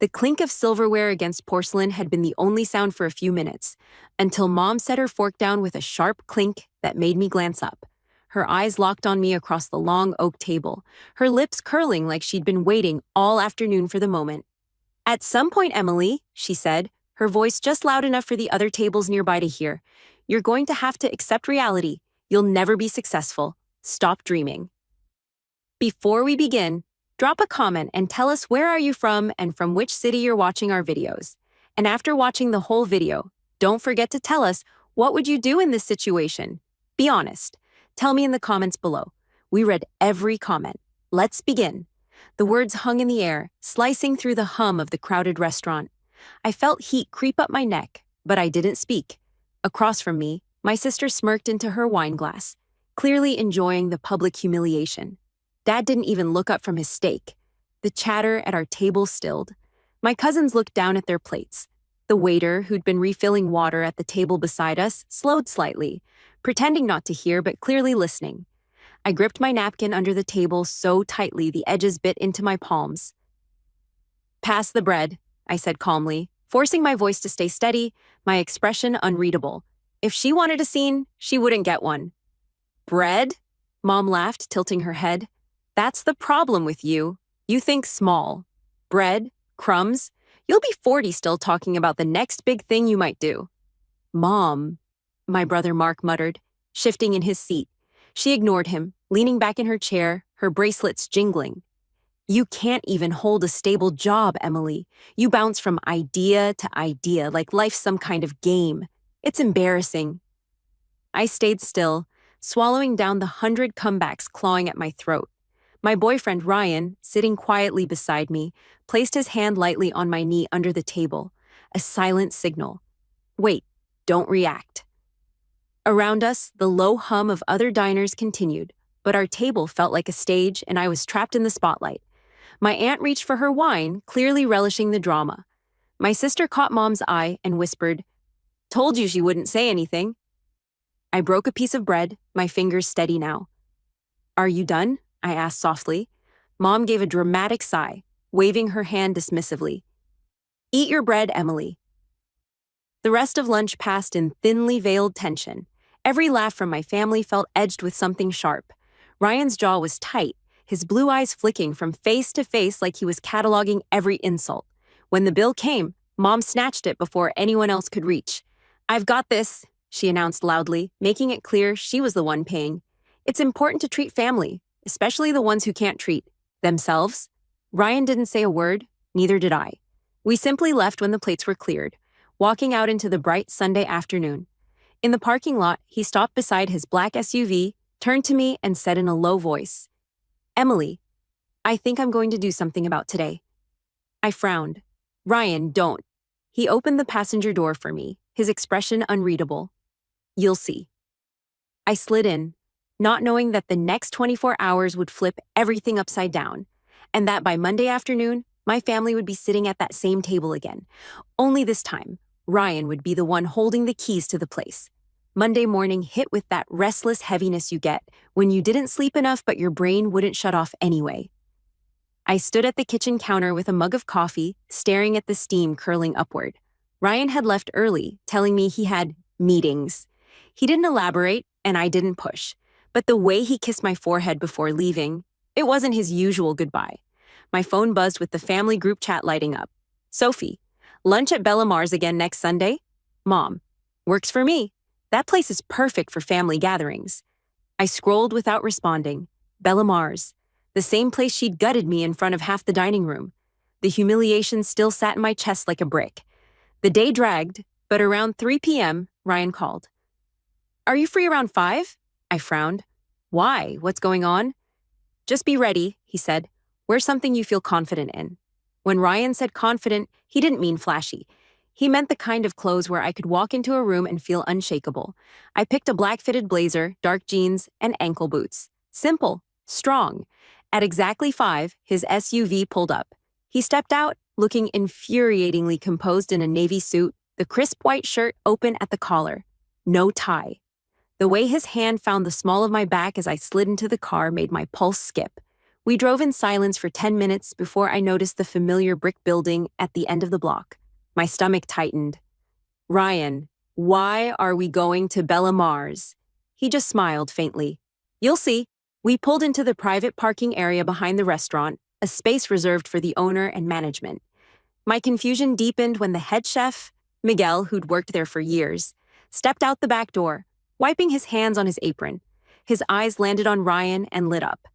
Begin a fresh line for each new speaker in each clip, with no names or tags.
The clink of silverware against porcelain had been the only sound for a few minutes, until Mom set her fork down with a sharp clink that made me glance up. Her eyes locked on me across the long oak table, her lips curling like she'd been waiting all afternoon for the moment. "At some point, Emily," she said, her voice just loud enough for the other tables nearby to hear, "you're going to have to accept reality. You'll never be successful. Stop dreaming." Before we begin, drop a comment and tell us where are you from and from which city you're watching our videos. And after watching the whole video, don't forget to tell us, what would you do in this situation? Be honest. Tell me in the comments below. We read every comment. Let's begin. The words hung in the air, slicing through the hum of the crowded restaurant. I felt heat creep up my neck, but I didn't speak. Across from me, my sister smirked into her wine glass, clearly enjoying the public humiliation. Dad didn't even look up from his steak. The chatter at our table stilled. My cousins looked down at their plates. The waiter, who'd been refilling water at the table beside us, slowed slightly, pretending not to hear but clearly listening. I gripped my napkin under the table so tightly the edges bit into my palms. "Pass the bread," I said calmly, forcing my voice to stay steady, my expression unreadable. If she wanted a scene, she wouldn't get one. "Bread?" Mom laughed, tilting her head. "That's the problem with you. You think small. Bread? Crumbs? You'll be 40 still talking about the next big thing you might do." "Mom," my brother Mark muttered, shifting in his seat. She ignored him, leaning back in her chair, her bracelets jingling. "You can't even hold a stable job, Emily. You bounce from idea to idea like life's some kind of game. It's embarrassing." I stayed still, swallowing down the 100 comebacks clawing at my throat. My boyfriend, Ryan, sitting quietly beside me, placed his hand lightly on my knee under the table, a silent signal. "Wait, don't react." Around us, the low hum of other diners continued, but our table felt like a stage and I was trapped in the spotlight. My aunt reached for her wine, clearly relishing the drama. My sister caught Mom's eye and whispered, "Told you she wouldn't say anything." I broke a piece of bread, my fingers steady now. "Are you done?" I asked softly. Mom gave a dramatic sigh, waving her hand dismissively. "Eat your bread, Emily." The rest of lunch passed in thinly veiled tension. Every laugh from my family felt edged with something sharp. Ryan's jaw was tight, his blue eyes flicking from face to face like he was cataloging every insult. When the bill came, Mom snatched it before anyone else could reach. "I've got this," she announced loudly, making it clear she was the one paying. "It's important to treat family, especially the ones who can't treat themselves." Ryan didn't say a word, neither did I. We simply left when the plates were cleared, walking out into the bright Sunday afternoon. In the parking lot, he stopped beside his black SUV, turned to me, and said in a low voice, "Emily, I think I'm going to do something about today." I frowned. "Ryan, don't." He opened the passenger door for me, his expression unreadable. "You'll see." I slid in, not knowing that the next 24 hours would flip everything upside down, and that by Monday afternoon, my family would be sitting at that same table again. Only this time, Ryan would be the one holding the keys to the place. Monday morning hit with that restless heaviness you get when you didn't sleep enough but your brain wouldn't shut off anyway. I stood at the kitchen counter with a mug of coffee, staring at the steam curling upward. Ryan had left early, telling me he had meetings. He didn't elaborate, and I didn't push. But the way he kissed my forehead before leaving, it wasn't his usual goodbye. My phone buzzed with the family group chat lighting up. "Sophie, lunch at Bella Mars again next Sunday?" "Mom, works for me. That place is perfect for family gatherings." I scrolled without responding. Bella Mars, the same place she'd gutted me in front of half the dining room. The humiliation still sat in my chest like a brick. The day dragged, but around 3 p.m., Ryan called. "Are you free around 5? I frowned. "Why? What's going on?" "Just be ready," he said. "Wear something you feel confident in." When Ryan said confident, he didn't mean flashy. He meant the kind of clothes where I could walk into a room and feel unshakable. I picked a black fitted blazer, dark jeans, and ankle boots. Simple, strong. At exactly 5, his SUV pulled up. He stepped out, looking infuriatingly composed in a navy suit, the crisp white shirt open at the collar. No tie. The way his hand found the small of my back as I slid into the car made my pulse skip. We drove in silence for 10 minutes before I noticed the familiar brick building at the end of the block. My stomach tightened. Ryan, why are we going to Bella Mars? He just smiled faintly. You'll see. We pulled into the private parking area behind the restaurant, a space reserved for the owner and management. My confusion deepened when the head chef, Miguel, who'd worked there for years, stepped out the back door, wiping his hands on his apron. His eyes landed on Ryan and lit up.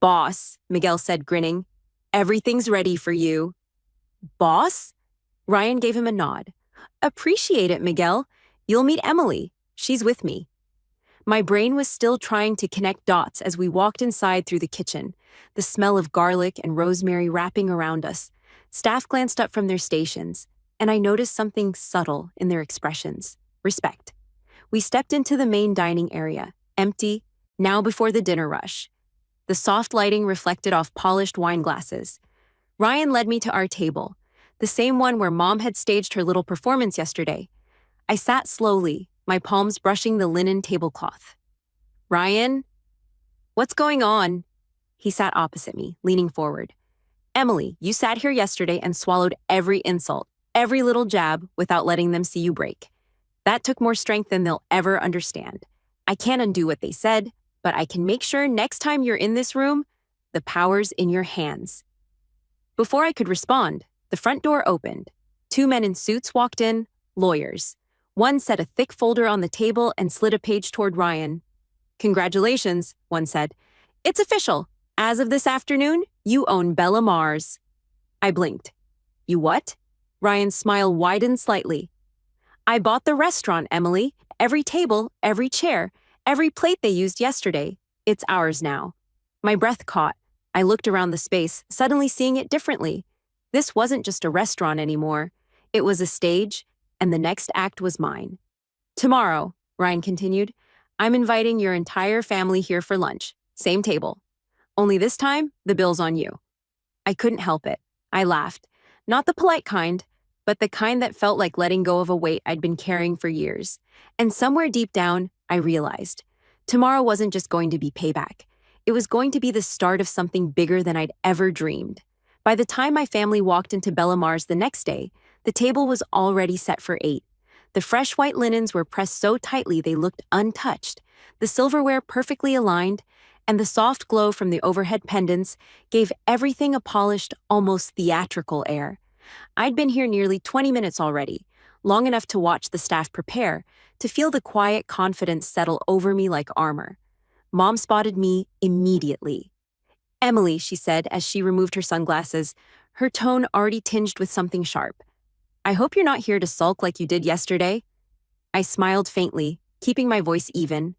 Boss, Miguel said, grinning. Everything's ready for you. Boss? Ryan gave him a nod. Appreciate it, Miguel. You'll meet Emily. She's with me. My brain was still trying to connect dots as we walked inside through the kitchen, the smell of garlic and rosemary wrapping around us. Staff glanced up from their stations, and I noticed something subtle in their expressions. Respect. We stepped into the main dining area, empty, now before the dinner rush. The soft lighting reflected off polished wine glasses. Ryan led me to our table, the same one where Mom had staged her little performance yesterday. I sat slowly, my palms brushing the linen tablecloth. Ryan? What's going on? He sat opposite me, leaning forward. Emily, you sat here yesterday and swallowed every insult, every little jab, without letting them see you break. That took more strength than they'll ever understand. I can't undo what they said, but I can make sure next time you're in this room, the power's in your hands. Before I could respond, the front door opened. 2 men in suits walked in, lawyers. One set a thick folder on the table and slid a page toward Ryan. Congratulations, one said. It's official. As of this afternoon, you own Bella Mars. I blinked. You what? Ryan's smile widened slightly. I bought the restaurant, Emily. Every table, every chair, every plate they used yesterday. It's ours now. My breath caught. I looked around the space, suddenly seeing it differently. This wasn't just a restaurant anymore. It was a stage, and the next act was mine. Tomorrow, Ryan continued, I'm inviting your entire family here for lunch. Same table. Only this time, the bill's on you. I couldn't help it. I laughed. Not the polite kind, but the kind that felt like letting go of a weight I'd been carrying for years. And somewhere deep down, I realized, tomorrow wasn't just going to be payback. It was going to be the start of something bigger than I'd ever dreamed. By the time my family walked into Bella Mars the next day, the table was already set for 8. The fresh white linens were pressed so tightly they looked untouched, the silverware perfectly aligned, and the soft glow from the overhead pendants gave everything a polished, almost theatrical air. I'd been here nearly 20 minutes already, long enough to watch the staff prepare, to feel the quiet confidence settle over me like armor. Mom spotted me immediately. Emily, she said as she removed her sunglasses, her tone already tinged with something sharp. I hope you're not here to sulk like you did yesterday. I smiled faintly, keeping my voice even.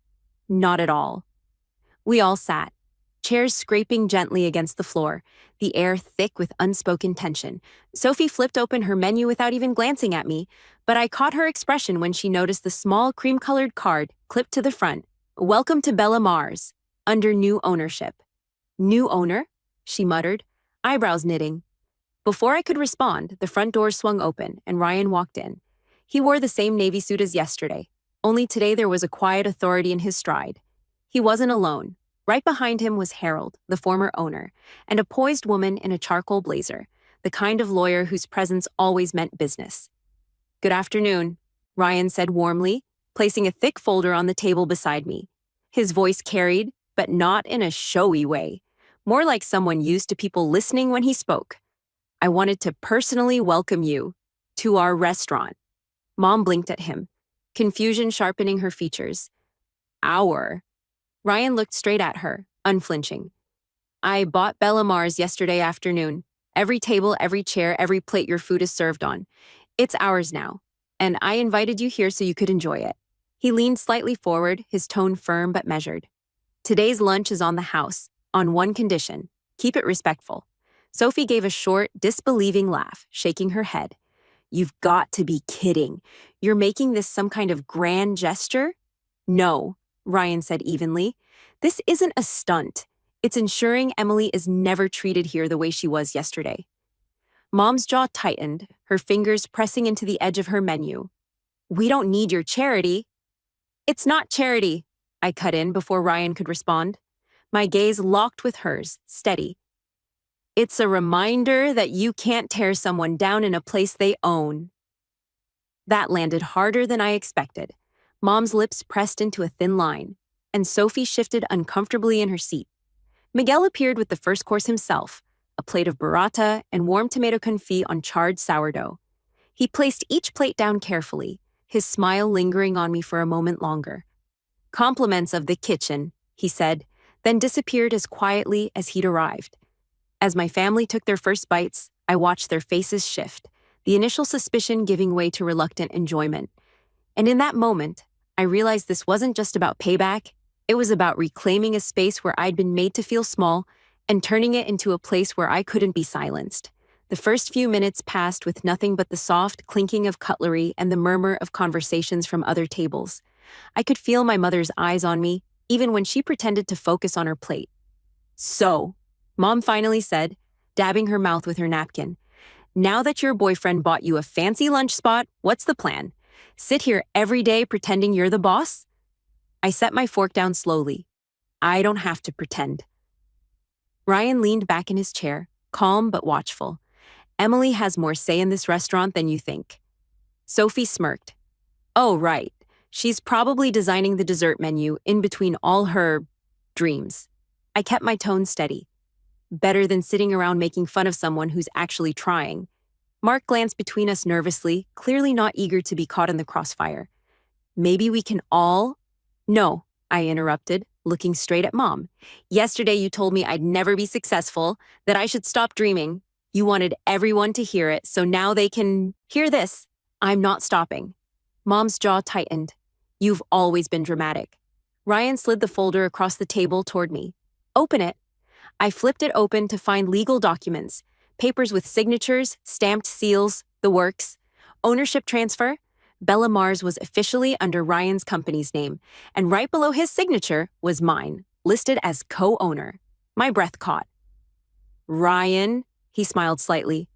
Not at all. We all sat, chairs scraping gently against the floor, the air thick with unspoken tension. Sophie flipped open her menu without even glancing at me, but I caught her expression when she noticed the small cream-colored card clipped to the front. Welcome to Bella Mars, under new ownership. New owner? She muttered, eyebrows knitting. Before I could respond, the front door swung open and Ryan walked in. He wore the same navy suit as yesterday, only today there was a quiet authority in his stride. He wasn't alone. Right behind him was Harold, the former owner, and a poised woman in a charcoal blazer, the kind of lawyer whose presence always meant business. Good afternoon, Ryan said warmly, placing a thick folder on the table beside me. His voice carried, but not in a showy way, more like someone used to people listening when he spoke. I wanted to personally welcome you to our restaurant. Mom blinked at him, confusion sharpening her features. Our? Ryan looked straight at her, unflinching. I bought Bella Mars yesterday afternoon. Every table, every chair, every plate your food is served on. It's ours now, and I invited you here so you could enjoy it. He leaned slightly forward, his tone firm but measured. Today's lunch is on the house, on one condition. Keep it respectful. Sophie gave a short, disbelieving laugh, shaking her head. You've got to be kidding. You're making this some kind of grand gesture? No, Ryan said evenly. This isn't a stunt. It's ensuring Emily is never treated here the way she was yesterday. Mom's jaw tightened, her fingers pressing into the edge of her menu. We don't need your charity. It's not charity, I cut in before Ryan could respond. My gaze locked with hers, steady. It's a reminder that you can't tear someone down in a place they own. That landed harder than I expected. Mom's lips pressed into a thin line, and Sophie shifted uncomfortably in her seat. Miguel appeared with the first course himself, a plate of burrata and warm tomato confit on charred sourdough. He placed each plate down carefully, his smile lingering on me for a moment longer. "Compliments of the kitchen," he said, then disappeared as quietly as he'd arrived. As my family took their first bites, I watched their faces shift, the initial suspicion giving way to reluctant enjoyment. And in that moment, I realized this wasn't just about payback, it was about reclaiming a space where I'd been made to feel small and turning it into a place where I couldn't be silenced. The first few minutes passed with nothing but the soft clinking of cutlery and the murmur of conversations from other tables. I could feel my mother's eyes on me, even when she pretended to focus on her plate. "So," Mom finally said, dabbing her mouth with her napkin, "now that your boyfriend bought you a fancy lunch spot, what's the plan? Sit here every day pretending you're the boss?" I set my fork down slowly. I don't have to pretend. Ryan leaned back in his chair, calm but watchful. "Emily has more say in this restaurant than you think." Sophie smirked. "Oh, right. She's probably designing the dessert menu in between all her dreams." I kept my tone steady. Better than sitting around making fun of someone who's actually trying. Mark glanced between us nervously, clearly not eager to be caught in the crossfire. "Maybe we can all—" "No," I interrupted, looking straight at Mom. "Yesterday you told me I'd never be successful, that I should stop dreaming. You wanted everyone to hear it, so now they can hear this. I'm not stopping." Mom's jaw tightened. "You've always been dramatic." Ryan slid the folder across the table toward me. "Open it." I flipped it open to find legal documents, papers with signatures, stamped seals, the works. Ownership transfer. Bella Mars was officially under Ryan's company's name, and right below his signature was mine, listed as co-owner. My breath caught. "Ryan," he smiled slightly,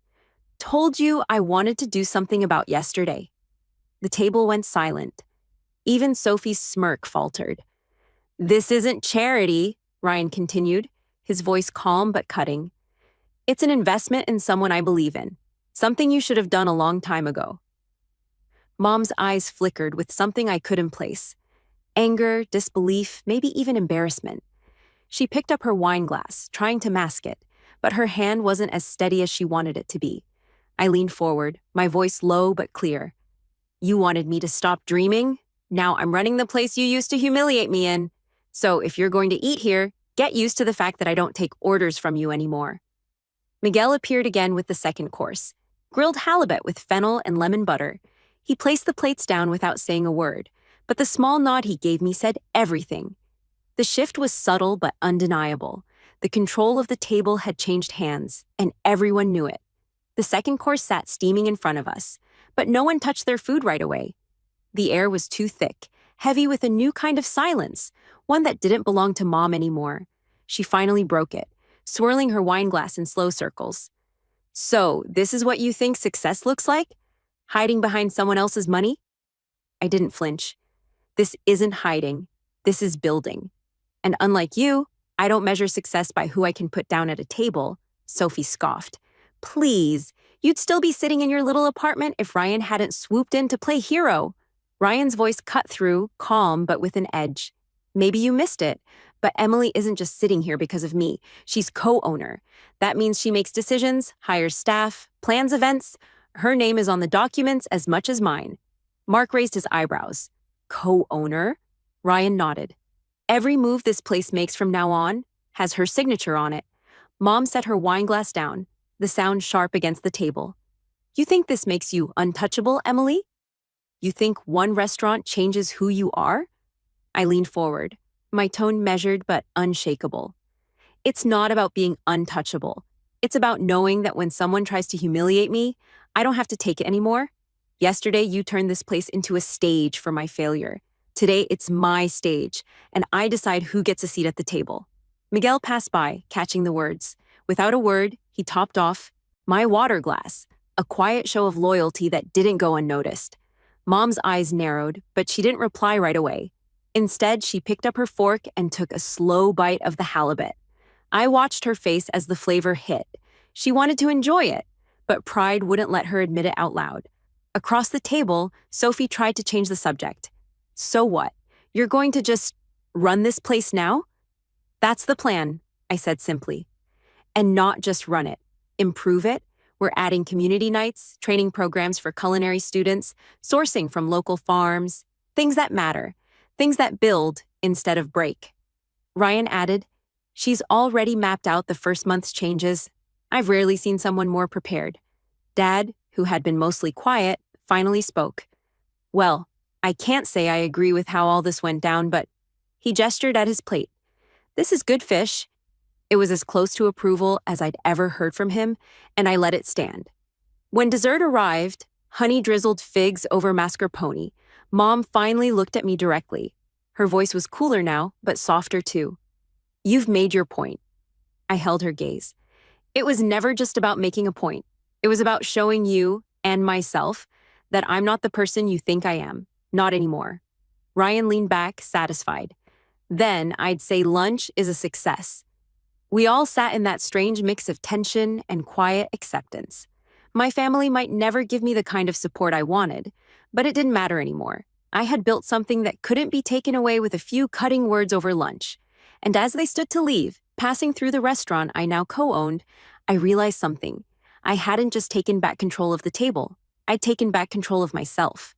"told you I wanted to do something about yesterday." The table went silent. Even Sophie's smirk faltered. "This isn't charity," Ryan continued, his voice calm but cutting. "It's an investment in someone I believe in, something you should have done a long time ago." Mom's eyes flickered with something I couldn't place. Anger, disbelief, maybe even embarrassment. She picked up her wine glass, trying to mask it, but her hand wasn't as steady as she wanted it to be. I leaned forward, my voice low but clear. "You wanted me to stop dreaming? Now I'm running the place you used to humiliate me in. So if you're going to eat here, get used to the fact that I don't take orders from you anymore." Miguel appeared again with the second course, grilled halibut with fennel and lemon butter. He placed the plates down without saying a word, but the small nod he gave me said everything. The shift was subtle but undeniable. The control of the table had changed hands, and everyone knew it. The second course sat steaming in front of us, but no one touched their food right away. The air was too thick, heavy with a new kind of silence, one that didn't belong to Mom anymore. She finally broke it, swirling her wine glass in slow circles. "So, this is what you think success looks like? Hiding behind someone else's money?" I didn't flinch. "This isn't hiding. This is building. And unlike you, I don't measure success by who I can put down at a table," Sophie scoffed. "Please, you'd still be sitting in your little apartment if Ryan hadn't swooped in to play hero." Ryan's voice cut through, calm but with an edge. "Maybe you missed it, but Emily isn't just sitting here because of me. She's co-owner. That means she makes decisions, hires staff, plans events. Her name is on the documents as much as mine." Mark raised his eyebrows. "Co-owner?" Ryan nodded. "Every move this place makes from now on has her signature on it." Mom set her wine glass down, the sound sharp against the table. "You think this makes you untouchable, Emily? You think one restaurant changes who you are?" I leaned forward, my tone measured but unshakable. "It's not about being untouchable. It's about knowing that when someone tries to humiliate me, I don't have to take it anymore. Yesterday, you turned this place into a stage for my failure. Today, it's my stage, and I decide who gets a seat at the table." Miguel passed by, catching the words. Without a word, he topped off my water glass, a quiet show of loyalty that didn't go unnoticed. Mom's eyes narrowed, but she didn't reply right away. Instead, she picked up her fork and took a slow bite of the halibut. I watched her face as the flavor hit. She wanted to enjoy it, but pride wouldn't let her admit it out loud. Across the table, Sophie tried to change the subject. So what? You're going to just run this place now? That's the plan, I said simply. And not just run it. Improve it. We're adding community nights, training programs for culinary students, sourcing from local farms, things that matter, things that build instead of break. Ryan added, she's already mapped out the first month's changes. I've rarely seen someone more prepared. Dad, who had been mostly quiet, finally spoke. Well, I can't say I agree with how all this went down, but he gestured at his plate. This is good fish. It was as close to approval as I'd ever heard from him, and I let it stand. When dessert arrived, honey-drizzled figs over mascarpone, Mom finally looked at me directly. Her voice was cooler now, but softer too. You've made your point. I held her gaze. It was never just about making a point. It was about showing you and myself that I'm not the person you think I am. Not anymore. Ryan leaned back, satisfied. Then I'd say lunch is a success. We all sat in that strange mix of tension and quiet acceptance. My family might never give me the kind of support I wanted, but it didn't matter anymore. I had built something that couldn't be taken away with a few cutting words over lunch. And as they stood to leave, passing through the restaurant I now co-owned, I realized something. I hadn't just taken back control of the table. I'd taken back control of myself.